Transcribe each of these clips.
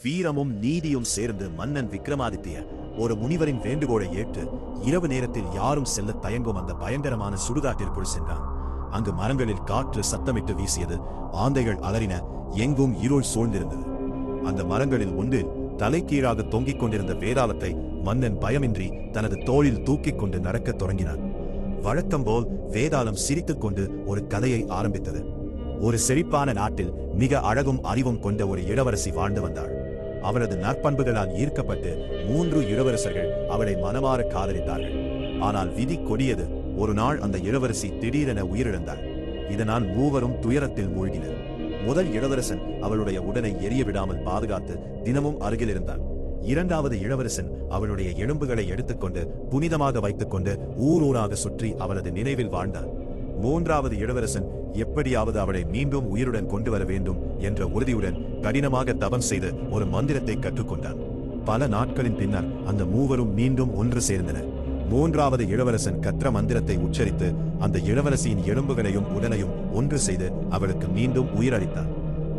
வீரமும் நீதியும் சேர்ந்து மன்னன் விக்ரமாதித்ய ஒரு முனிவரின் வேண்டுகோளை ஏற்று இரவு நேரத்தில் யாரும் செல்ல தயங்கும் அந்த பயங்கரமான சுடுகாட்டிற்குள் சென்றான். அங்கு மரங்களில் காற்று சத்தமிட்டு வீசியது, ஆந்தைகள் அலறின, எங்கும் இருள் சூழ்ந்திருந்தது. அந்த மரங்களில் ஒன்றில் தலைகீழாக தொங்கிக் கொண்டிருந்த வேதாளத்தை மன்னன் பயமின்றி தனது தோளில் தூக்கிக் கொண்டு நடக்கத் தொடங்கினான். வழக்கம்போல் வேதாளம் சிரித்துக் கொண்டு ஒரு கதையை ஆரம்பித்தது. ஒரு செழிப்பான நாட்டில் மிக அழகும் அறிவும் கொண்ட ஒரு இளவரசி வாழ்ந்து வந்தாள். அவரது நற்பண்புகளால் ஈர்க்கப்பட்டு 3 இளவரசர்கள் அவளை மனமாற காதலித்தார்கள். ஆனால் விதி கொடியது. ஒரு நாள் அந்த இளவரசி திடீரென உயிரிழந்தாள். இதனால் மூவரும் துயரத்தில் மூழ்கினர். முதல் இளவரசன் அவளுடைய உடலை எரிய விடாமல் பாதுகாத்து தினமும் அருகில் இருந்தான். இரண்டாவது இளவரசன் அவளுடைய எலும்புகளை எடுத்துக்கொண்டு புனிதமாக வைத்துக்கொண்டு ஊராக சுற்றி அவளது நினைவில் வாழ்ந்தான். மூன்றாவது இளவரசன் எப்படியாவது அவளை மீண்டும் உயிருடன் கொண்டு வர வேண்டும் என்ற உறுதியுடன் கடினமாக தவம் செய்து ஒரு மந்திரத்தை கற்றுக்கொண்டான். பல நாட்களின் பின்னர் அந்த மூவரும் மீண்டும் ஒன்று சேர்ந்தனர். மூன்றாவது இளவரசன் கற்ற மந்திரத்தை உச்சரித்து அந்த இளவரசியின் எலும்புகளையும் உடலையும் ஒன்று செய்து அவளுக்கு மீண்டும் உயிரளித்தார்.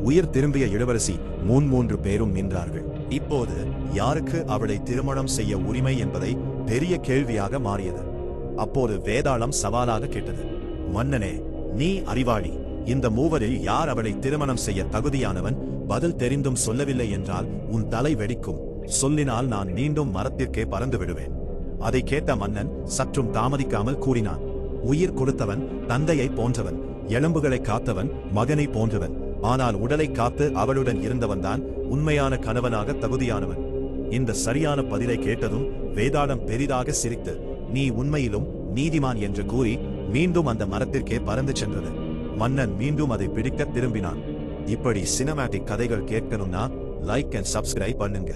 உயிர் திரும்பிய இளவரசி 3 பேரும் நின்றார்கள். இப்போது யாருக்கு அவளை திருமணம் செய்ய உரிமை என்பதை பெரிய கேள்வியாக மாறியது. அப்போது வேதாளம் சவாலாக கேட்டது, மன்னனே, நீ அறிவாளி. இந்த மூவரில் யார் அவளை திருமணம் செய்ய தகுதியானவன்? பதில் தெரிந்தும் சொல்லவில்லை என்றால் உன் தலை வெடிக்கும். சொல்லினால் நான் மீண்டும் மரத்திற்கே பறந்து விடுவேன். அதை கேட்ட மன்னன் சற்றும் தாமதிக்காமல் கூறினான், உயிர் கொடுத்தவன் தந்தையை போன்றவன், எலும்புகளை காத்தவன் மகனை போன்றவன். ஆனால் உடலை காத்து அவளுடன் இருந்தவன்தான் உண்மையான கணவனாக தகுதியானவன். இந்த சரியான பதிலை கேட்டதும் வேதாளம் பெரிதாக சிரித்து, நீ உண்மையிலும் நீதிமான் என்று கூறி மீண்டும் அந்த மரத்திற்கே பறந்து சென்றது. மன்னன் மீண்டும் அதை பிடிக்க திரும்பினான். இப்படி சினிமாட்டிக் கதைகள் கேட்கணும்னா லைக் அண்ட் சப்ஸ்கிரைப் பண்ணுங்க.